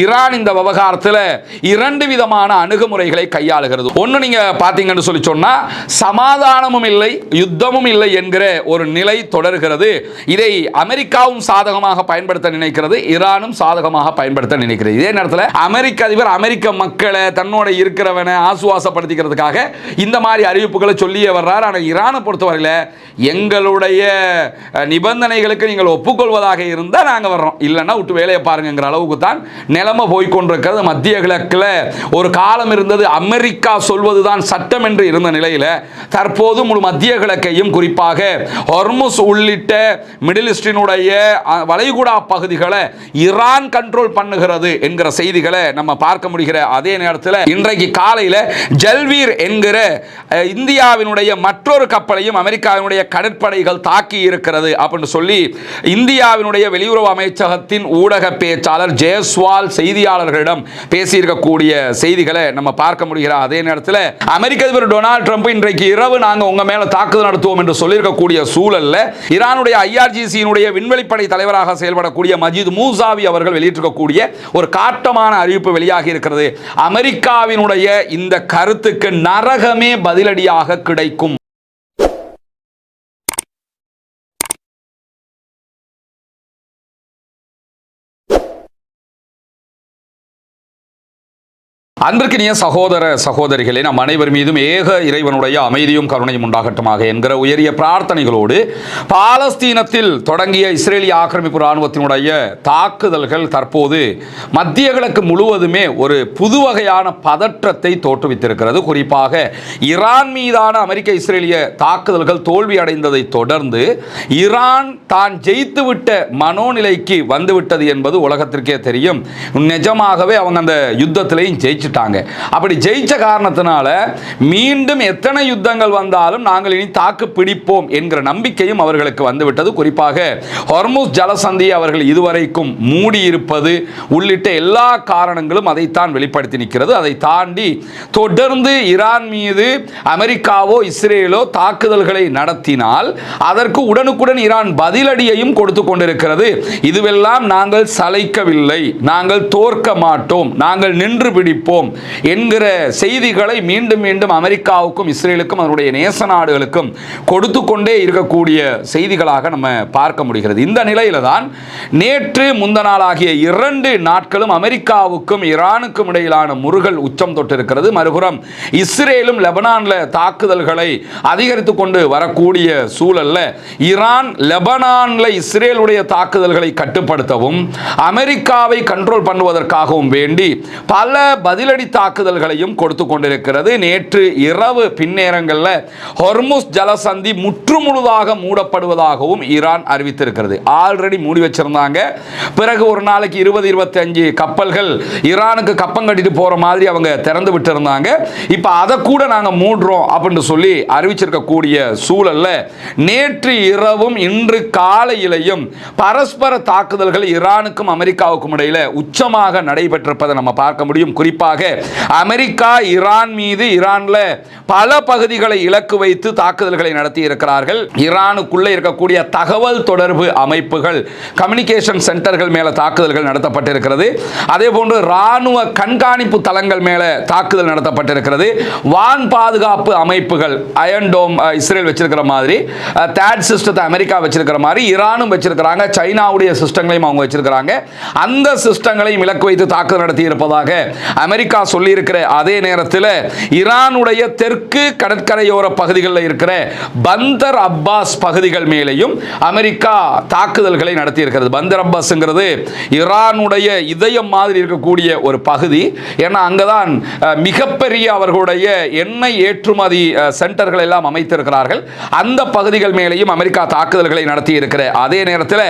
Iran இந்த விவகாரத்தில் இரண்டு விதமான அணுகுமுறைகளை கையாளுகிறது. ஒன்று நீங்க பார்த்தீங்கன்னு சொல்லி சொன்னா சமாதானமும் இல்லை யுத்தமும் இல்லை என்கிற ஒரு நிலை தொடர்கிறது. இதை அமெரிக்காவும் சாதகமாக பயன்படுத்த நினைக்கிறது, ஈரானும் சாதகமாக பயன்படுத்த நினைக்கிறது. இதே நேரத்தில் அமெரிக்க அதிபர் அமெரிக்க மக்களை தன்னோட இருக்கிறவனை ஆசுவாசப்படுத்திக்கிறதுக்காக இந்த மாதிரி அறிவிப்புகளை சொல்லியே வர்றார். ஆனால் ஈரானை பொறுத்தவரையில் எங்களுடைய நிபந்தனைகளுக்கு நீங்கள் ஒப்புக்கொள்வதாக இருந்தால் நாங்கள் வர்றோம், இல்லைன்னா விட்டு வேலையை பாருங்கிற அளவுக்கு தான் நிலைமை போய்கொண்டிருக்கிறது. மத்திய கிழக்கில் ஒரு காலம் இருந்தது அமெரிக்கா சொல்வதுதான் சட்டம் என்று இருந்த நிலையில் தற்போது முழு மத்திய கிழக்கையும் குறிப்பாக ஹொர்முஸ் உள்ளிட்ட மிடில் ஈஸ்டினுடைய வளைகுடா பகுதிகளை ஈரான் கண்ட்ரோல் பண்ணுகிறது என்கிற செய்திகளை நம்ம பார்க்க முடிகிற அதே நேரத்தில் இன்றைக்கு காலையில் ஜல்வீர் என்கிற இந்தியாவினுடைய மற்றொரு கப்பலையும் அமெரிக்காவினுடைய கடற்படைகள் தாக்கி இருக்கிறது அப்படின்னு சொல்லி இந்தியாவினுடைய வெளியுறவு அமைச்சகத்தின் ஊடக பேச்சாளர் ஜெயஸ்வால் செய்தியாளர்களிடம் பேசியிருக்கக்கூடிய செய்திகளை நம்ம பார்க்க முடிகிற அதே நேரத்தில் அமெரிக்க அதிபர் டொனால்ட் ட்ரம்ப் இன்றைக்கு இரவு நாங்கள் உங்க மேல தாக்குதல் நடத்துவோம் என்று சொல்லியிருக்கக்கூடிய சூழல்ல ஈரானுடைய ஐஆர்ஜிசியினுடைய விண்வெளிப்படை தலைவராக செயல்படக்கூடிய மஜித் மூசாவி அவர்கள் வெளியிட்டிருக்கக்கூடிய ஒரு காட்டமான அறிவிப்பு வெளியாகி இருக்கிறது. அமெரிக்காவினுடைய இந்த கருத்துக்கு நரகமே பதிலடியாக கிடைக்கும். அன்பிற்கினிய சகோதர சகோதரிகளே, நம் அனைவர் மீதும் ஏக இறைவனுடைய அமைதியும் கருணையும் உண்டாகட்டுமாக என்கிற உயரிய பிரார்த்தனைகளோடு பாலஸ்தீனத்தில் தொடங்கிய இஸ்ரேலிய ஆக்கிரமிப்பு இராணுவத்தினுடைய தாக்குதல்கள் தற்போது மத்திய கிழக்கு முழுவதுமே ஒரு புது வகையான பதற்றத்தை தோற்றுவித்திருக்கிறது. குறிப்பாக ஈரான் மீதான அமெரிக்க இஸ்ரேலிய தாக்குதல்கள் தோல்வி அடைந்ததை தொடர்ந்து ஈரான் தான் ஜெயித்துவிட்ட மனோநிலைக்கு வந்துவிட்டது என்பது உலகத்திற்கே தெரியும். நிஜமாகவே அவங்க அந்த யுத்தத்திலையும் ஜெயிச்சு அப்படி ஜெயிச்ச காரணத்தினால மீண்டும் எத்தனை யுத்தங்கள் வந்தாலும் நாங்கள் இனி தாக்கு பிடிப்போம் என்கிற நம்பிக்கையும் அவர்களுக்கு வந்துவிட்டது. குறிப்பாக ஹொர்முஸ் ஜலசந்தியை அவர்கள் இதுவரைக்கும் மூடியிருப்பது உள்ளிட்ட எல்லா காரணங்களும் அதைத்தான் வெளிப்படுத்தி நிற்கிறது. அதை தாண்டி தொடர்ந்து ஈரான் மீது அமெரிக்காவோ இஸ்ரேலோ தாக்குதல்களை நடத்தினால் அதற்கு உடனுக்குடன் ஈரான் பதிலடியையும் கொடுத்து கொண்டிருக்கிறது. இதுவெல்லாம் நாங்கள் சளைக்கவில்லை, நாங்கள் தோற்க மாட்டோம், நாங்கள் நின்று பிடிப்போம் என்கிற செய்திகளை மீண்டும் மீண்டும் அமெரிக்காவுக்கும் இஸ்ரேலுக்கும் அதனுடைய நேச நாடுகளுக்கும் கொடுத்து கொண்டே இருக்கக்கூடிய செய்திகளாக நம்ம பார்க்க முடிகிறது. இந்த நிலையில தான் நேற்று முந்த நாளாகிய 2 நாட்களும் அமெரிக்காவுக்கும் ஈரானுக்கும் இடையிலான முறுகல் உச்சம் தொட்டிருக்கிறது. மறுபுறம் இஸ்ரேலும் லெபனான்ல தாக்குதல்களை அதிகரித்துக் கொண்டு வரக்கூடிய சூழல்ல ஈரான் லெபனான்ல இஸ்ரேலுடைய தாக்குதல்களை கட்டுப்படுத்தவும் அமெரிக்காவை கண்ட்ரோல் பண்ணுவதற்காகவும் வேண்டி பல பதிலடி தாக்குதல்களையும் கொடுத்து கொண்டிருக்கிறது. நேற்று இரவு பின்னேரங்களில் ஹொர்முஸ் ஜலசந்தி முற்றுமுழுதாக மூடப்படுவதாகவும் ஈரான் அறிவித்திருக்கிறது. ஆல்ரெடி மூடி வச்சிருந்தாங்க. பிறகு ஒரு நாளைக்கு 20-25 கப்பல்கள் ஈரானுக்கு கப்பம் கட்டிட்டு போற மாதிரி அவங்க திறந்து விட்டு இருந்தாங்க. இப்போ அதை கூட நாங்கள் மூடுறோம் அப்படின்னு சொல்லி அறிவிச்சிருக்கக்கூடிய சூழல்ல நேற்று இரவும் இன்று காலையிலையும் பரஸ்பர தாக்குதல்கள் ஈரானுக்கும் அமெரிக்காவுக்கும் இடையில உச்சமாக நடைபெற்றிருப்பதை நம்ம பார்க்க முடியும். குறிப்பாக அமெரிக்கா ஈரான் மீது ஈரான்ல பல பகுதிகளை இலக்கு வைத்து தாக்குதல்களை நடத்தி இருக்கிறார்கள். ஈரானுக்குள்ளே இருக்கக்கூடிய தகவல் தொடர்பு அமைப்புகள், கம்யூனிகேஷன் சென்டர்கள் மேல தாக்குதல்கள் நடத்தப்பட்டிருக்கிறது. அதே போன்று ராணுவ கண்காணிப்பு தளங்கள் மேல தாக்குதல் நடத்தப்பட்டிருக்கிறது. வான் பாதுகாப்பு அமைப்புகள், அயன் டோம் இஸ்ரேல் வச்சிருக்கிற மாதிரி, தேட் சிஸ்டத்தை அமெரிக்கா வச்சிருக்கிற மாதிரி ஈரானும் வச்சிருக்கிறாங்க. சைனாவுடைய சிஸ்டங்களையும் அவங்க வச்சிருக்கிறாங்க. அந்த சிஸ்டங்களையும் இலக்கு வைத்து தாக்குதல் நடத்தி இருப்பதாக அமெரிக்கா சொல்லி இருக்கிற அதே நேரத்தில் ஈரானுடைய தெற்கு கடற்கரையோர பகுதிகளில் இருக்கிற பந்தர் அப்பாஸ் பகுதிகள் மேலேயும் அமெரிக்கா தாக்குதல்களை நடத்தி இருக்கிறது. பந்தர் அப்பாஸ்ங்கிறது ஈரானுடைய இதயம் மாதிரி இருக்கக்கூடிய ஒரு பகுதி. ஏன்னா அங்கதான் மிகப்பெரிய அவர்களுடைய எண்ணெய் ஏற்றுமதி சென்டர்கள் எல்லாம் அமைத்திருக்கிறார்கள். அந்த பகுதிகள் மேலேயும் அமெரிக்கா தாக்குதல்களை நடத்தி இருக்கிற அதே நேரத்தில்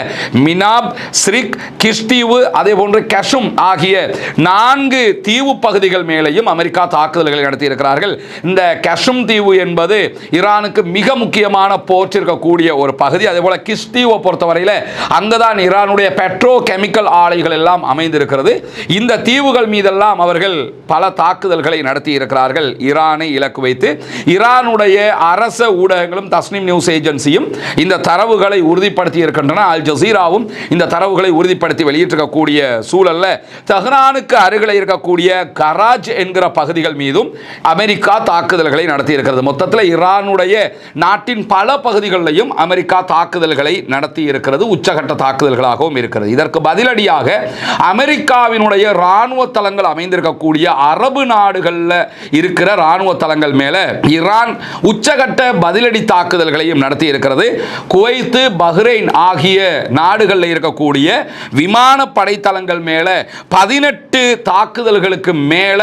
மினாப், ஸ்ரிக், கிஷ்தீவு, அதே போன்று கஷும் ஆகிய 4 தீவு பகுதிகள் மேலேயும் அமெரிக்கா தாக்குதல்களை நடத்தி இருக்கிறார்கள். இந்த கஷம் தீவு என்பது ஈரானுக்கு மிக முக்கியமான போற்றிருக்கக்கூடிய ஒரு பகுதி. அதே போல கிஸ் தீவை பொறுத்தவரையில் அங்கதான் ஈரானுடைய பெட்ரோ கெமிக்கல் ஆலைகள் எல்லாம் அமைந்திருக்கிறது. இந்த தீவுகள் மீதெல்லாம் அவர்கள் பல தாக்குதல்களை நடத்தி இருக்கிறார்கள் ஈரானை இலக்கு வைத்து. ஈரானுடைய அரச ஊடகங்களும் தஸ்னிம் நியூஸ் ஏஜென்சியும் இந்த தரவுகளை உறுதிப்படுத்தி இருக்கின்றன. அல் ஜசீராவும் இந்த தரவுகளை உறுதிப்படுத்தி வெளியிட்டிருக்கக்கூடிய சூழல்ல தெஹ்ரானுக்கு அருகில் இருக்கக்கூடிய கராஜ் என்கிற பகுதிகள் மீதும் அமெரிக்கா தாக்குதல்களை நடத்தி இருக்கிறது. மொத்தத்தில் ஈரானுடைய நாட்டின் பல பகுதிகளிலும் அமெரிக்கா தாக்குதல்களை நடத்தி இருக்கிறது. உச்சகட்ட தாக்குதல்களாகவும் இருக்கிறது. இதற்கு பதிலடியாக அமெரிக்காவினுடைய ராணுவ தளங்கள் அமைந்திருக்கக்கூடிய அரபு நாடுகளில் இருக்கிற ராணுவ தளங்கள் மேல ஈரான் உச்சகட்ட பதிலடி தாக்குதல்களையும் நடத்தி இருக்கிறது. குவைத், பஹ்ரைன் ஆகிய நாடுகளில் இருக்கக்கூடிய விமானப்படை தளங்கள் மேல 18 தாக்குதல்களுக்கு மேல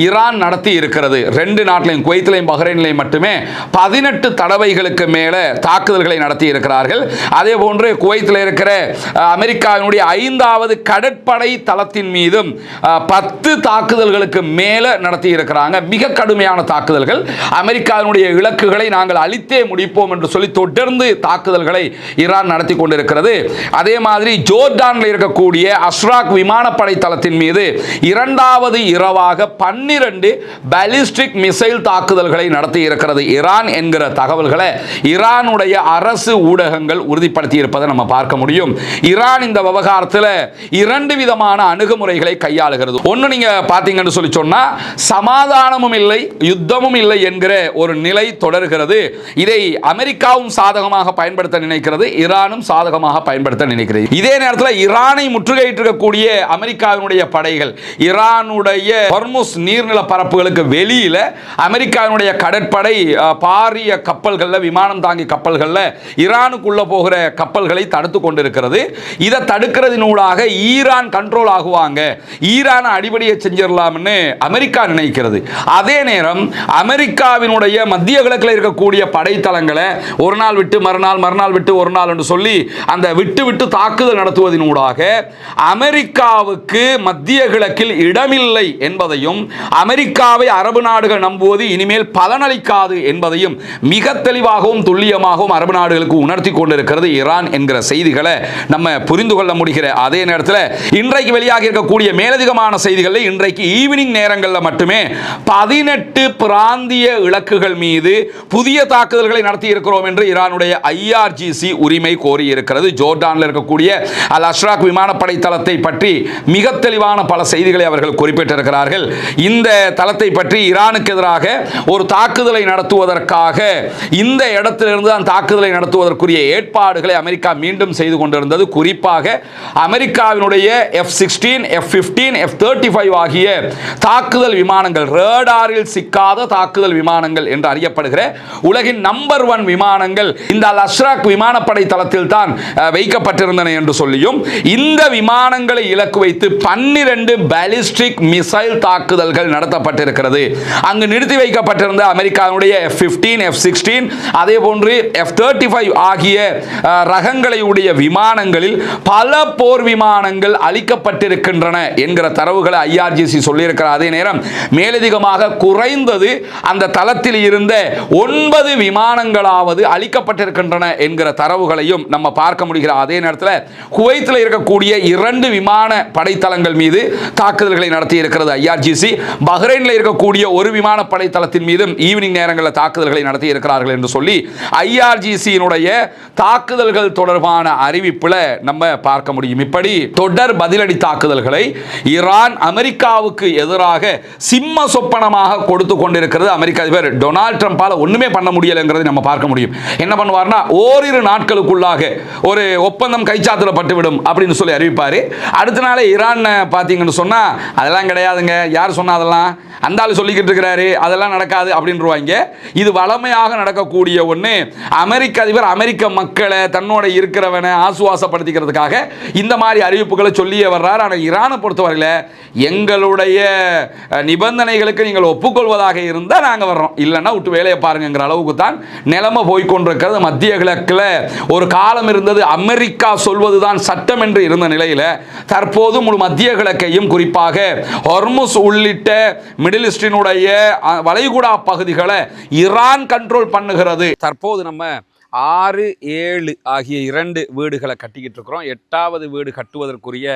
ஈரான் நடத்தி இருக்கிறது. ரெண்டு நாட்டிலையும் குவைத்திலையும் பஹ்ரைன்லையும் மட்டுமே 18 தடவைகளுக்கு மேல தாக்குதல்களை நடத்தி இருக்கிறார்கள். அதே போன்று குவைத்தில் இருக்கிற அமெரிக்காவினுடைய 5வது கடற்படை தளத்தின் மீதும் 10 தாக்குதல்களுக்கு மேல நடத்தி இருக்கிறாங்க. மிக கடுமையான தாக்குதல்கள். அமெரிக்காவினுடைய இலக்குகளை நாங்கள் அழித்தே முடிப்போம் என்று சொல்லி தொடர்ந்து தாக்குதல்களை ஈரான் நடத்தி கொண்டிருக்கிறது. அதே மாதிரி ஜோர்டானில் இருக்கக்கூடிய அஷ்ராக் விமானப்படை தளத்தின் மீது 2வது இரவாக 12 பாலிஸ்டிக் மிசைல் தாக்குதல்களை நடத்தி இருக்கிறது ஈரான் என்கிற தகவல்களை ஈரானுடைய அரசு ஊடகங்கள் உறுதிப்படுத்தி இருப்பதை நம்ம பார்க்க முடியும். ஈரான் இந்த விவகாரத்தில் 2 விதமான அணுகுமுறைகளை கையாளுகிறது. ஒன்று நீங்க பார்த்தீங்கன்னு சொல்லி சொன்னா சமாதானமும் இல்லை யுத்தமும் இல்லை என்கிற ஒரு நிலை தொடர்கிறது. இதை அமெரிக்காவும் சாதகமாக பயன்படுத்த நினைக்கிறது, ஈரானும் சாதகமாக பயன்படுத்த நினைக்கிறது. இதே நேரத்தில் ஈரானை முற்றுகையிட்டிருக்கக்கூடிய அமெரிக்காவினுடைய படைகள் ஈரானுடைய ஹொர்முஸ் நீர்நில பரப்புகளுக்கு வெளியில அமெரிக்காவினுடைய கடற்படை பாரிய கப்பல்களில் விமானம் தாங்கி கப்பல்களில் ஈரானுக்குள்ள போகிற கப்பல்களை தடுத்து கொண்டிருக்கிறது. இதை தடுக்கிறதினூடாக ஈரான் கண்ட்ரோல் ஆகுவாங்க, ஈரானை அடிபடியை செஞ்சிடலாம்னு அமெரிக்கா நினைக்கிறது. அதே நேரம் அமெரிக்காவினுடைய மத்திய கிழக்கில் இருக்கக்கூடிய படைத்தளங்களை ஒரு நாள் விட்டு மறுநாள், மறுநாள் விட்டு ஒரு நாள் என்று சொல்லி அந்த விட்டு விட்டு தாக்குதல் நடத்துவதனூடாக அமெரிக்காவுக்கு மத்திய கிழக்கில் இடமில்லை என்பதையும் அமெரிக்காவை அரபு நாடுகள் நம்புவது இனிமேல் பலனளிக்காது என்பதையும் மிக தெளிவாகவும் துல்லியமாகவும் அரபு நாடுகளுக்கு உணர்த்தி கொண்டிருக்கிறது ஈரான் என்கிற செய்திகளை நம்ம புரிந்து கொள்ள முடிகிற அதே நேரத்தில் இன்றைக்கு வெளியாக இருக்கக்கூடிய மேலதிகமான செய்திகளில் இன்றைக்கு ஈவினிங் நேரங்களில் மட்டுமே 18 பிராந்திய இலக்குகள் மீது புதிய தாக்குதல்களை நடத்தி இருக்கிறோம் என்று ஈரானுடைய IRGC உரிமை கோரி இருக்கிறது. ஜோர்டானில் இருக்கக்கூடிய அல் அஷ்ராக் விமானப்படை தளத்தை பற்றி மிக தெளிவான பல செய்திகளை அவர்கள் குறிப்பிட்டிருக்கிறார்கள். இந்த தளத்தை பற்றி ஈரானுக்கு எதிராக ஒரு தாக்குதலை நடத்துவதற்காக இந்த இடத்திலிருந்து அந்த தாக்குதலை நடத்துவதற்குரிய ஏற்பாடுகளை அமெரிக்கா மீண்டும் செய்து கொண்டிருந்தது. குறிப்பாக அமெரிக்காவினுடைய F-16, F-15, F-35 ஆகிய தாக்குதல் விமானங்கள், ரேடாரில் சிக்காத தாக்குதல் விமானங்கள் என்று அறியப்படுகிற உலகின் நம்பர் 1 விமானங்கள் இந்த அல் அஷ்ராக் விமானப்படை தளத்தில் தான் வைக்கப்பட்டிருந்தன என்று சொல்லியும் இந்த விமானங்களை இலக்கு வைத்து 12 பாலிஸ்டிக் மிசைல் தாக்குதல்கள் நடத்தப்பட்டிருக்கிறது. அங்கு நிறுத்தி வைக்கப்பட்டிருந்த அமெரிக்காவுடைய F-15, F-16 அதே போன்று F-35 ஆகிய ரகங்களை உடைய விமானங்களில் பல போர் விமானங்கள் அளிக்கப்பட்டிருக்கின்றன என்கிற தரவுகளை IRGC சொல்லியிருக்கிறார். அதே நேரம் மேலதிகமாக குறைந்தது அந்த தளத்தில் இருந்த 9 விமானங்களாவது அளிக்கப்பட்டிருக்கின்றன என்கிற தரவுகளையும் நம்ம பார்க்க முடிகிற அதே நேரத்தில் குவைத்தில் இருக்கக்கூடிய 2 விமான படைத்தளங்கள் மீது தாக்குதல்களை நடத்தி இருக்கிறது IRGC. பஹ்ரைனில் இருக்கக்கூடிய ஒரு விமான படைத்தளத்தின் மீதும் ஈவினிங் நேரங்களில் தாக்குதல்களை நடத்தி இருக்கிறார்கள் என்று சொல்லி IRGC-னுடைய தாக்குதல்கள் தொடர்பான அறிவிப்பில் நம்ம பார்க்க முடியும். இப்படி தொடர் பதிலடி தாக்குதல்களை ஈரான் அமெரிக்காவுக்கு எதிராக சிம்ம சொப்பனமாக கொடுத்து கொண்டிருக்கிறது. அமெரிக்க அதிபர் டொனால்ட் ட்ரம்பால் ஒண்ணுமே பண்ண முடியலைங்கிறதை நம்ம பார்க்க முடியும். என்ன பண்ணுவார்னா ஓரிரு நாட்களுக்குள்ளாக ஒரு ஒப்பந்தம் கைச்சாத்திடப்பட்டுவிடும் அப்படின்னு சொல்லி அறிவிப்பார். அடுத்த நாளே ஈரான் பார்த்தீங்கன்னு சொன்னா அதெல்லாம் கிடையாதுங்க, யார் சொன்னா அதெல்லாம் அந்த ஆள் சொல்லிக்கிட்டு இருக்கிறாரு, அதெல்லாம் நடக்காது அப்படின்றாங்க. இது வளமையாக நடக்கக்கூடிய ஒன்று. அமெரிக்க அதிபர் அமெரிக்க மக்களை தன்னோட இருக்கிறவனை ஆசுவாசப்படுத்திக்கிறதுக்காக இந்த மாதிரி அறிவிப்புகளை சொல்லியே வர்றார். ஆனால் ஈரானை பொறுத்தவரையில் எங்களுடைய நிபந்தனைகளுக்கு நீங்கள் ஒப்புக்கொள்வதாக இருந்தால் நாங்கள் வர்றோம், இல்லைன்னா விட்டு வேலையை பாருங்கிற அளவுக்கு தான் நிலைமை போய்கொண்டிருக்கிறது. மத்திய கிழக்கில் ஒரு காலம் இருந்தது அமெரிக்கா சொல்வதுதான் சட்டம் என்று இருந்த நிலையில் தற்போது முழு மத்திய கிழக்கையும் குறிப்பாக ஹொர்முஸ் உள்ளிட்ட மிடில் ஈஸ்டினுடைய வளைகுடா பகுதிகளை ஈரான் கண்ட்ரோல் பண்ணுகிறது. தற்போது நம்ம 6, 7 ஆகிய 2 வீடுகளை கட்டிக்கிட்டு இருக்கிறோம். 8வது வீடு கட்டுவதற்குரிய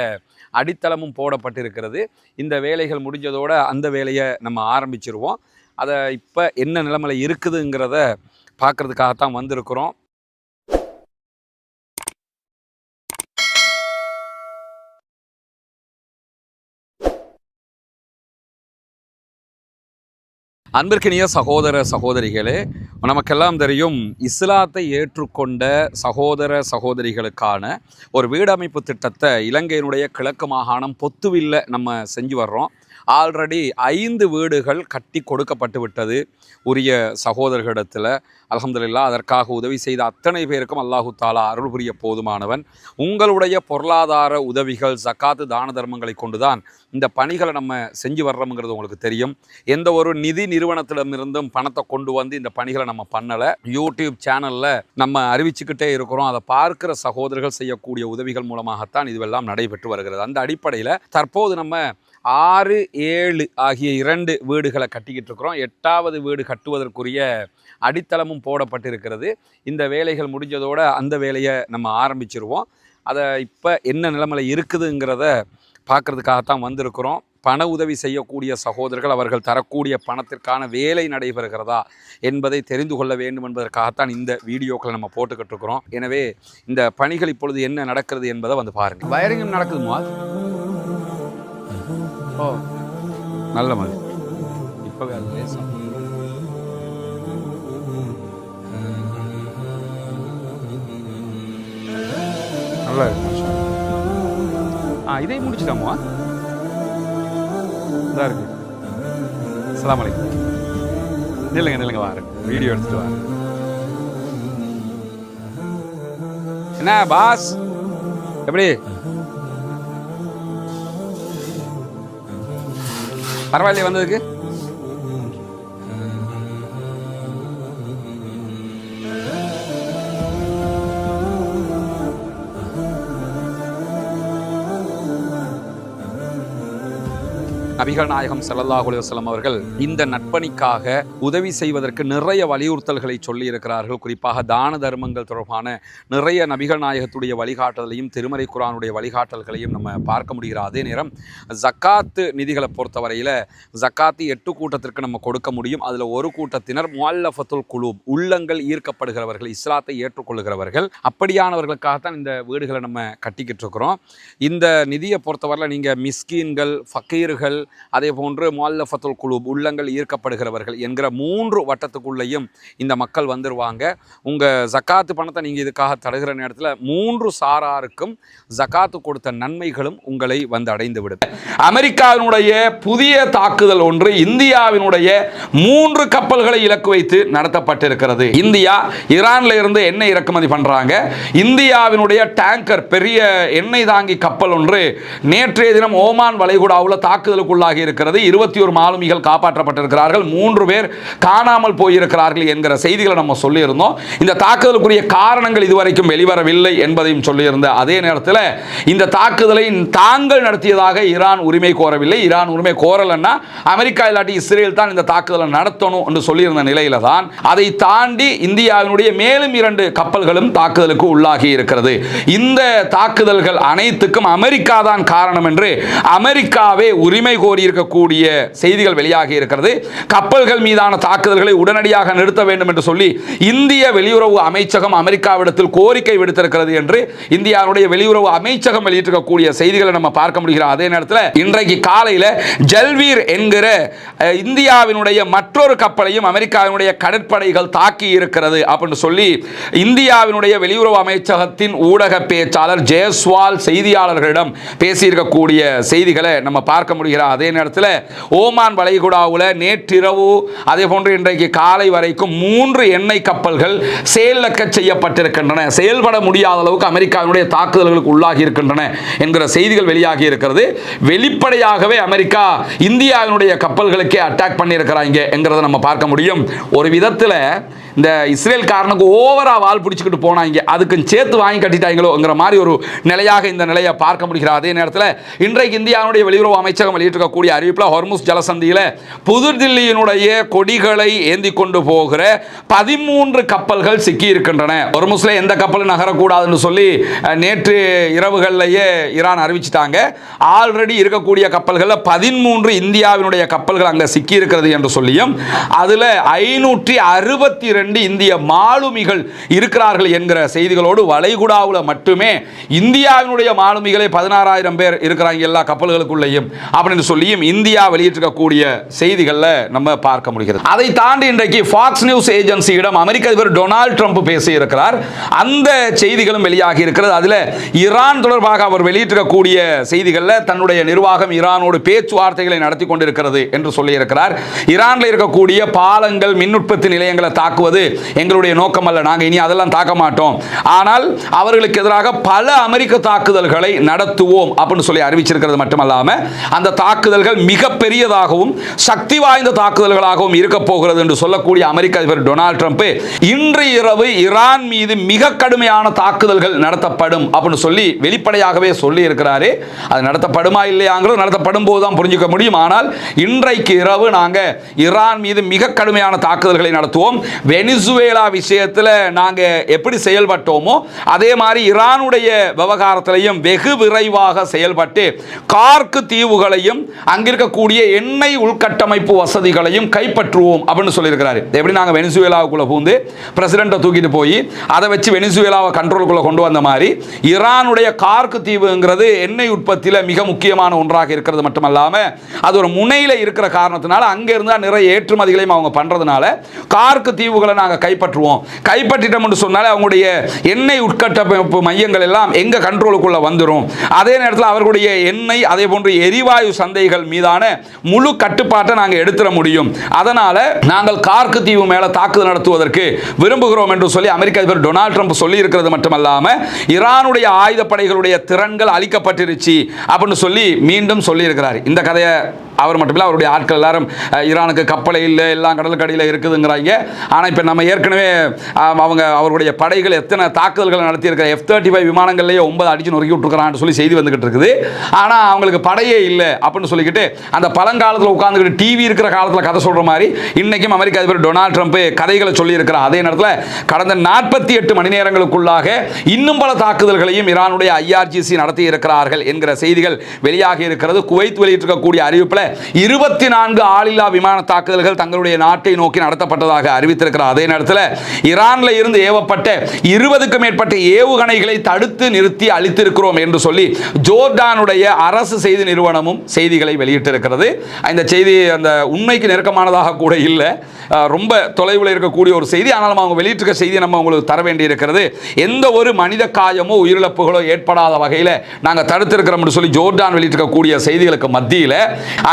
அடித்தளமும் போடப்பட்டிருக்கிறது. இந்த வேலைகள் முடிஞ்சதோடு அந்த வேலையை நம்ம ஆரம்பிச்சிருவோம். அதை இப்போ என்ன நிலைமையில் இருக்குதுங்கிறத பார்க்குறதுக்காகத்தான் வந்திருக்கிறோம். அன்பிற்கினிய சகோதர சகோதரிகளே, நமக்கெல்லாம் தெரியும் இஸ்லாத்தை ஏற்றுக்கொண்ட சகோதர சகோதரிகளுக்கான ஒரு வீடமைப்பு திட்டத்தை இலங்கையினுடைய கிழக்கு மாகாணம் பொத்துவில்ல நம்ம செஞ்சு வர்றோம். ஆல்ரெடி 5 வீடுகள் கட்டி கொடுக்கப்பட்டு விட்டது உரிய சகோதரர்களிடத்தில். அல்ஹம்துலில்லாஹ், அதற்காக உதவி செய்த அத்தனை பேருக்கும் அல்லாஹு தாலா அருள் புரிய போதுமானவன். உங்களுடைய பொருளாதார உதவிகள், ஜக்காத்து, தான தர்மங்களை கொண்டுதான் இந்த பணிகளை நம்ம செஞ்சு வர்றோம்ங்கிறது உங்களுக்கு தெரியும். எந்த ஒரு நிதி நிறுவனத்திடமிருந்தும் பணத்தை கொண்டு வந்து இந்த பணிகளை நம்ம பண்ணலை. யூடியூப் சேனலில் நம்ம அறிவிச்சுக்கிட்டே இருக்கிறோம். அதை பார்க்கிற சகோதரர்கள் செய்யக்கூடிய உதவிகள் மூலமாகத்தான் இதுவெல்லாம் நடைபெற்று வருகிறது. அந்த அடிப்படையில் தற்போது நம்ம 6, 7 ஆகிய 2 வீடுகளை கட்டிக்கிட்டு இருக்கிறோம். 8வது வீடு கட்டுவதற்குரிய அடித்தளமும் போடப்பட்டிருக்கிறது. இந்த வேலைகள் முடிஞ்சதோடு அந்த வேலையை நம்ம ஆரம்பிச்சிருவோம். அதை இப்போ என்ன நிலைமையில் இருக்குதுங்கிறத பார்க்குறதுக்காகத்தான் வந்திருக்கிறோம். பண உதவி செய்யக்கூடிய சகோதரர்கள் அவர்கள் தரக்கூடிய பணத்திற்கான வேலை நடைபெறுகிறதா என்பதை தெரிந்து கொள்ள வேண்டும் என்பதற்காகத்தான் இந்த வீடியோக்களை நம்ம போட்டுக்கிட்டு இருக்கிறோம். எனவே இந்த பணிகள் இப்பொழுது என்ன நடக்கிறது என்பதை வந்து பாருங்கள். வயரிங்கும் நடக்குதுமா? ஓ, நல்ல மாதிரி இப்போவே அது பேசலாம். நல்லா இருக்கு. இதை முடிச்சுட்டாமா? நல்லா இருக்கு. அஸ்ஸலாமு அலைக்கும். நில்லுங்க வாரு, வீடியோ எடுத்துட்டு வாரு. என்ன பாஸ், எப்படி பரவாயில்லையே வந்ததுக்கு? நபிகள் நாயகம் ஸல்லல்லாஹு அலைஹி வஸல்லம் அவர்கள் இந்த நட்பணிக்காக உதவி செய்வதற்கு நிறைய வலியுறுத்தல்களை சொல்லி இருக்கிறார்கள். குறிப்பாக தான தர்மங்கள் தொடர்பான நிறைய நபிகள் நாயகத்துடைய வழிகாட்டலையும் திருமறை குர்ஆனுடைய வழிகாட்டல்களையும் நம்ம பார்க்க முடிகிறது. அதே நேரம் ஜக்காத்து நிதிகளை பொறுத்தவரையில் ஜக்காத்து 8 கூட்டத்திற்கு நம்ம கொடுக்க முடியும். அதில் ஒரு கூட்டத்தினர் முஅல்லஃபத்துல் குலூப், உள்ளங்கள் ஈர்க்கப்படுகிறவர்கள், இஸ்லாத்தை ஏற்றுக்கொள்கிறவர்கள். அப்படியானவர்களுக்காகத்தான் இந்த வீடுகளை நம்ம கட்டிக்கிட்டு இருக்கிறோம். இந்த நிதியை பொறுத்தவரையில் நீங்கள் மிஸ்கீன்கள், ஃபக்கீர்கள், அதே போன்று முஅல்லஃபத்துல் குலூப், உள்ளங்கள் ஈர்க்கப்படுகிறவர்கள் என்கிற 3 வட்டத்துக்குள்ளேயும் இந்த மக்கள் வந்துருவாங்க. உங்கள் ஜக்காத்து பணத்தை நீங்கள் இதுக்காக தருகிற நேரத்தில் 3 சாராருக்கும் ஜக்காத்து கொடுத்த நன்மைகளும் உங்களை வந்து அடைந்து விடும். அமெரிக்காவினுடைய புதிய தாக்குதல் ஒன்று இந்தியாவினுடைய 3 கப்பல்களை இலக்கு வைத்து நடத்தப்பட்டிருக்கிறது. இந்தியா ஈரான்ல இருந்து எண்ணெய் இறக்குமதி பண்றாங்க. இந்தியாவினுடைய டேங்கர், பெரிய எண்ணெய் தாங்கி கப்பல் ஒன்று நேற்றைய தினம் ஓமான் வளைகுடாவில் தாக்குதலுக்குள்ளாகி இருக்கிறது. 21 மாலுமிகள் காப்பாற்றப்பட்டிருக்கிறார்கள். 3 பேர் காணாமல் போயிருக்கிறார்கள் என்கிற செய்திகளை நம்ம சொல்லியிருந்தோம். இந்த தாக்குதலுக்குரிய காரணங்கள் இதுவரைக்கும் வெளிவரவில்லை என்பதையும் சொல்லியிருந்த அதே நேரத்தில் இந்த தாக்குதலை தாங்கள் நடத்தியதாக ஈரான் உரிமை கோரவில்லை. ஈரான் உரிமை கோரலன்னா அமெரிக்கா இல்லாட்டி இஸ்ரேல் தான் இந்த தாக்குதலை நடத்தணும் என்று சொல்லியிருந்த நிலையில தான் அதை தாண்டி இந்தியாவினுடைய மேலும் 2 கப்பல்களும் தாக்குதலுக்கு உள்ளாகி இருக்கிறது. இந்த தாக்குதல்கள் அனைத்துக்கும் அமெரிக்கா தான் காரணம் என்று அமெரிக்காவே உரிமை கோரி இருக்கக்கூடிய செய்திகள் வெளியாகி இருக்கிறது. கப்பல்கள் மீதான தாக்குதல்களை உடனடியாக நிறுத்த வேண்டும் என்று சொல்லி இந்திய வெளியுறவு அமைச்சகம் அமெரிக்காவிடத்தில் கோரிக்கை விடுத்திருக்கிறது என்று இந்தியாவுடைய வெளியுறவு அமைச்சகம் வெளியிட்டிருக்கக்கூடிய செய்திகளை நம்ம பார்க்க முடிகிறது. அதே நேரத்தில் இன்றைக்கு காலையில் ஜல்வீர் என்கிற இந்தியாவினுடைய மற்றொரு கப்பலையும் அமெரிக்காவினுடைய கடற்படைகள் தாக்கி இருக்கிறது அப்படின்னு சொல்லி இந்தியாவினுடைய வெளியுறவு அமைச்சகத்தின் ஊடக பேச்சாளர் ஜெயஸ்வால் செய்தியாளர்களிடம் பேசியிருக்கக்கூடிய செய்திகளை நம்ம பார்க்க முடிகிறது. அதே நேரத்தில் ஓமான் வளைகுடாவில் நேற்றிரவு அதே போன்று இன்றைக்கு காலை வரைக்கும் 3 எண்ணெய் கப்பல்கள் செயலக்க செய்யப்பட்டிருக்கின்றன. செயல்பட முடியாத அளவுக்கு அமெரிக்காவினுடைய தாக்குதல்களுக்கு உள்ளாகி இருக்கின்றன என்கிற செய்திகள் வெளியாகி இருக்கிறது. வெளிப்படையாகவே அமெரிக்கா இந்தியாவினுடைய கப்பல்களுக்கே அட்டாக் பண்ணியிருக்கிறாங்க என்கிறத நம்ம பார்க்க முடியும். ஒரு விதத்தில் இந்த இஸ்ரேல்காரனுக்கு ஓவரா வால் பிடிச்சிக்கிட்டு போனாங்க, அதுக்கு சேர்த்து வாங்கி கட்டிட்டாங்களோங்கிற மாதிரி ஒரு நிலையாக இந்த நிலையை பார்க்க முடிகிறது. அதே நேரத்தில் இன்றைக்கு இந்தியாவுடைய வெளியுறவு அமைச்சகம் வெளியிட்டிருக்கக்கூடிய அறிவிப்பில் ஹொர்முஸ் ஜலசந்தியில் புதுதில்லியினுடைய கொடிகளை ஏந்தி கொண்டு போகிற 13 கப்பல்கள் சிக்கி இருக்கின்றன. ஹொர்முஸ்ல எந்த கப்பலும் நகரக்கூடாதுன்னு சொல்லி நேற்று இரவுகளிலேயே ஈரான் அறிவிச்சிட்டாங்க. ஆல்ரெடி இருக்கக்கூடிய கப்பல்களில் 13 இந்தியாவினுடைய கப்பல்கள் அங்கே சிக்கி இருக்கிறது என்று சொல்லியும் அதில் 562 இந்திய மாலுமிகள் இருக்கிறார்கள் என்கிற செய்திகளோடு வளைகுடாவில் மட்டுமே இந்தியாவினுடைய மாலுமிகளே 16,000 பேர் இருக்கிறாங்க எல்லா கப்பல்களுக்குள்ளேயும் அப்படின்னு சொல்லியும் இந்தியா வெளியிட்டிருக்கக்கூடிய செய்திகளில் நம்ம பார்க்க முடிகிறது. அதை தாண்டி இன்றைக்கு ஃபாக்ஸ் நியூஸ் ஏஜென்சியிடம் அமெரிக்க அதிபர் டொனால்ட் ட்ரம்ப் பேசியிருக்கிறார். அந்த செய்திகளும் வெளியாகி இருக்கிறது. அதில் ஈரான் தொடர்பாக அவர் வெளியிட்டிருக்கக்கூடிய செய்திகளில் தன்னுடைய நிர்வாகம் ஈரானோடு பேச்சுவார்த்தைகளை நடத்தி கொண்டிருக்கிறது என்று சொல்லியிருக்கிறார். ஈரானில் இருக்கக்கூடிய பாலங்கள், மின் உற்பத்தி நிலையங்களை தாக்குவது எங்களுடைய நோக்கம் அல்ல, நாங்கள் இனி அதெல்லாம் தாக்க மாட்டோம், ஆனால் அவர்களுக்கு எதிராக பல அமெரிக்க தாக்குதல்களை நடத்துவோம் அப்படின்னு சொல்லி அறிவிச்சிருக்கிறது மட்டுமல்லாமல் அந்த தாக்குதல்கள் மிக பெரியதாகவும் சக்தி வாய்ந்த தாக்குதல்களாகவும் இருக்க போகிறது என்று சொல்லக்கூடிய அமெரிக்க அதிபர் டொனால்ட் ட்ரம்ப் இன்று இரவு ஈரான் மீது மிக கடுமையான தாக்குதல்கள் நடத்தப்படும் அப்படின்னு சொல்லி வெளிப்படையாகவே சொல்லி இருக்கிறாரு. அது நடத்தப்படுமா இல்லையாங்கிறது நடத்தப்படும் போது தான் புரிஞ்சுக்க முடியும். ஆனால் இன்றைக்கு இரவு நாங்கள் ஈரான் மீது மிக கடுமையான தாக்குதல்களை நடத்துவோம். வெனிசுவேலா விஷயத்தில் நாங்கள் எப்படி செயல்பட்டோமோ அதே மாதிரி ஈரானுடைய விவகாரத்திலையும் வெகு விரைவாக செயல்பட்டு கார்க்கு தீவுகளையும் அங்கிருக்கக்கூடிய எண்ணெய் உள்கட்டமைப்பு வசதிகளையும் கைப்பற்றுவோம் அப்படின்னு சொல்லியிருக்கிறாரு. எப்படி நாங்கள் வெனிசுவேலாவுக்குள்ள பூந்து பிரசிடென்ட்டை தூக்கிட்டு போய் அதை வச்சு வெனிசுவேலாவை கண்ட்ரோலுக்குள்ள கொண்டு வந்த மாதிரி ஈரானுடைய கார்க்கு தீவுங்கிறது எண்ணெய் உற்பத்தியில் மிக முக்கியமான ஒன்றாக இருக்கிறது மட்டுமல்லாமல் அது ஒரு முனையில் இருக்கிற காரணத்தினால அங்கே இருந்தால் நிறைய ஏற்றுமதிகளையும் அவங்க பண்ணுறதுனால கார்க்கு தீவுகளை நாங்கள் கைப்பற்றுவோம். கைப்பற்றிட்டோம்னு சொன்னாலே அவங்களுடைய எண்ணெய் உட்கட்டமைப்பு மையங்கள் எல்லாம் எங்கள் கண்ட்ரோலுக்குள்ள வந்துடும். அதே நேரத்தில் அவர்களுடைய எண்ணெய் அதே போன்று எரிவாயு சந்தைகள் மீதான முழு கட்டுப்பாட்டை நாங்கள் எடுத்துட முடியும். அதனால நாங்கள் கார்க்கு தீவு மேலே தாக்குதல் நடத்துவதற்கு விரும்புகிறோம் என்று சொல்லி அமெரிக்க அதிபர் டொனால்ட் ட்ரம்ப் சொல்லி இருக்கிறது மட்டுமல்லாமல் ஈரானுடைய ஆயுதப்படைகளுடைய திறன்கள் அளிக்கப்பட்டிருச்சு அப்படின்னு சொல்லி மீண்டும் சொல்லி இருக்கிறார். இந்த கதையை அவர் மட்டுமில்லை, அவருடைய ஆட்கள் எல்லாரும் ஈரானுக்கு கப்பலை இல்லை, எல்லாம் கடலுக்கடியில் இருக்குதுங்கிறாங்க. ஆனால் இப்போ நம்ம ஏற்கனவே அவருடைய படைகள் எத்தனை தாக்குதல்கள் நடத்தியிருக்கிற F-35 விமானங்கள்லேயே 9 அடிச்சு நொறுக்கி விட்டுருக்கிறான்னு சொல்லி செய்தி வந்துகிட்டு இருக்குது. ஆனால் அவங்களுக்கு படையே இல்லை அப்படின்னு சொல்லிக்கிட்டு அந்த பழங்காலத்தில் உட்காந்துக்கிட்டு டிவி இருக்கிற காலத்தில் கதை சொல்கிற மாதிரி இன்றைக்கும் அமெரிக்க அதிபர் டொனால்ட் ட்ரம்ப் கதைகளை சொல்லியிருக்கிறார். அதே நேரத்தில் கடந்த 48 மணி நேரங்களுக்குள்ளாக இன்னும் பல தாக்குதல்களையும் ஈரானுடைய IRGC நடத்தி இருக்கிறார்கள் என்கிற செய்திகள் வெளியாகி இருக்கிறது. குவைத் வெளியிட்டிருக்கக்கூடிய அறிவிப்பில் 24 ஆளில்லா விமான தாக்குதல்கள் தங்களுடைய நாட்டை நோக்கி நடத்தப்பட்டதாக அறிவித்திருக்கிறார். அதே நேரத்தில் ஈரானில் இருந்து ஏவப்பட்ட 20க்கும் மேற்பட்ட ஏவுகணைகளை தடுத்து நிறுத்தி அளித்திருக்கிறோம் என்று சொல்லி ஜோர்டானுடைய அரசு செய்தி நிறுவனமும் செய்திகளை வெளியிட்டிருக்கிறது. இந்த செய்தி அந்த உண்மைக்கு நெருக்கமானதாக கூட இல்லை, ரொம்ப தொலைவில் இருக்கக்கூடிய ஒரு செய்தி. ஆனாலும் அவங்க வெளியிட்டிருக்க செய்தியை நம்ம உங்களுக்கு தர வேண்டி இருக்கிறது. எந்த ஒரு மனித காயமோ உயிரிழப்புகளோ ஏற்படாத வகையில் நாங்கள் தடுத்திருக்கிறோம் சொல்லி ஜோர்டான் வெளியிட்டிருக்கக்கூடிய செய்திகளுக்கு மத்தியில்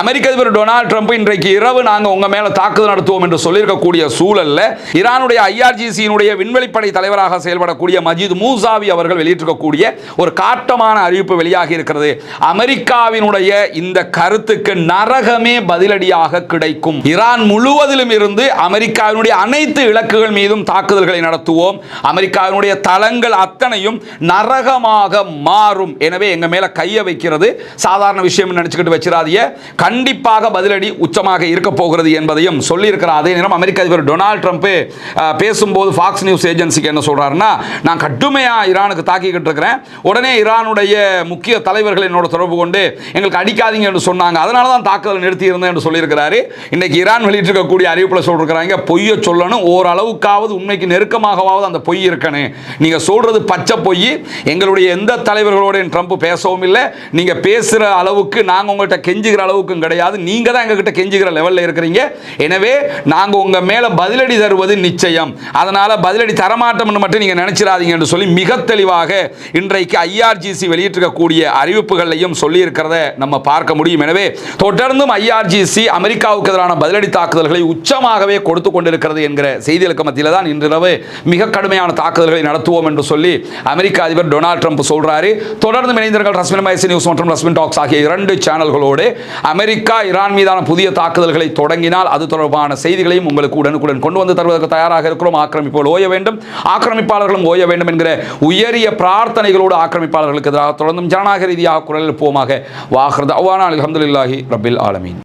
அமெரிக்க அதிபர் டொனால்ட் ட்ரம்ப் இன்றைக்கு இரவு நாங்கள் உங்க மேல தாக்குதல் நடத்துவோம் என்று சொல்லியிருக்கக்கூடிய சூழல்ல ஈரானுடைய IRGC-னுடைய விண்வெளிப்படை தலைவராக செயல்படக்கூடிய மஜீத் மூசாவி அவர்கள் வெளியிட்டிருக்கக்கூடிய ஒரு காட்டமான அறிவிப்பு வெளியாகி இருக்கிறது. அமெரிக்காவினுடைய இந்த கருத்துக்கு நரகமே பதிலடியாக கிடைக்கும். ஈரான் முழுவதிலும் இருந்து அமெரிக்காவினுடைய அனைத்து இலக்குகள் மீதும் தாக்குதல்களை நடத்துவோம். அமெரிக்காவினுடைய தளங்கள் அத்தனையும் நரகமாக மாறும். எனவே எங்க மேல கைய வைக்கிறது சாதாரண விஷயம் நினைச்சுக்கிட்டு வச்சிராதீங்க. கண்டிப்பாக பதிலடி உச்சமாக இருக்க போகிறது என்பதையும் சொல்லியிருக்கிறார். அதே நேரம் அமெரிக்க அதிபர் டொனால்ட் ட்ரம்ப் பேசும்போது ஃபாக்ஸ் நியூஸ் ஏஜென்சிக்கு என்ன சொல்றாருன்னா, நான் கடுமையாக ஈரானுக்கு தாக்கிக்கிட்டு இருக்கிறேன், உடனே ஈரானுடைய முக்கிய தலைவர்கள் என்னோட தொடர்பு கொண்டு எங்களுக்கு அடிக்காதீங்க என்று சொன்னாங்க, அதனால தான் தாக்குதல் நிறுத்தி இருந்தேன் என்று சொல்லியிருக்கிறாரு. இன்னைக்கு ஈரான் வெளியிட்டிருக்கக்கூடிய அறிவிப்பில் சொல்லிருக்கிறாங்க, பொய்யை சொல்லணும், ஓரளவுக்காவது உண்மைக்கு நெருக்கமாகவாவது அந்த பொய் இருக்கணும். நீங்க சொல்றது பச்சை பொய், எங்களுடைய எந்த தலைவர்களோட ட்ரம்ப் பேசவும் இல்லை, நீங்க பேசுற அளவுக்கு நாங்கள் உங்கள்கிட்ட கெஞ்சுகிற அளவுக்கும் கிடையாது, நீங்க தான் எங்ககிட்ட கெஞ்சுகிற லெவலில் இருக்கிறீங்க. எனவே நாங்க உங்க மேல பதிலடி தருவது நிச்சயம், அதனால பதிலடி தரமாட்டோம்னு மட்டும் நீங்க நினைச்சிடாதீங்க என்று சொல்லி மிக தெளிவாக இன்றைக்கு IRGC வெளியிட்டிருக்கக்கூடிய அறிவிப்புகளையும் சொல்லி இருக்கிறத நம்ம பார்க்க முடியும். எனவே தொடர்ந்தும் IRGC அமெரிக்காவுக்கு எதிரான பதிலடி தாக்குதல்களை உச்சமாகவே கொடுத்து கொண்டிருக்கிறது என்கிற செய்திகளுக்கு மத்தியில் தான் இன்றிரவு மிக கடுமையான தாக்குதல்களை நடத்துவோம் என்று சொல்லி அமெரிக்க அதிபர் டொனால்ட் ட்ரம்ப் சொல்றாரு. தொடர்ந்து இணைந்திருங்கள் ரஸ்மின் மைசி நியூஸ் மற்றும் ரஸ்மின் டாக்ஸ் ஆகிய 2 சேனல்களோடு. அமெரிக்க அமெரிக்கா ஈரான் மீதான புதிய தாக்குதல்களை தொடங்கினால் அது தொடர்பான செய்திகளையும் உங்களுக்கு உடனுக்குடன் கொண்டு வந்து தருவதற்கு தயாராக இருக்கிறோம். ஆக்கிரமிப்புகள் ஓய வேண்டும், ஆக்கிரமிப்பாளர்களும் ஓய வேண்டும் என்கிற உயரிய பிரார்த்தனைகளோடு ஆக்கிரமிப்பாளர்களுக்கு எதிராக தொடர்ந்தும் ஜனநாயக ரீதியாக குரல் எழுப்புவோமாக. வாஹிர் தஅவானா அல்ஹம்துலில்லாஹி ரப்பில் ஆலமீன்.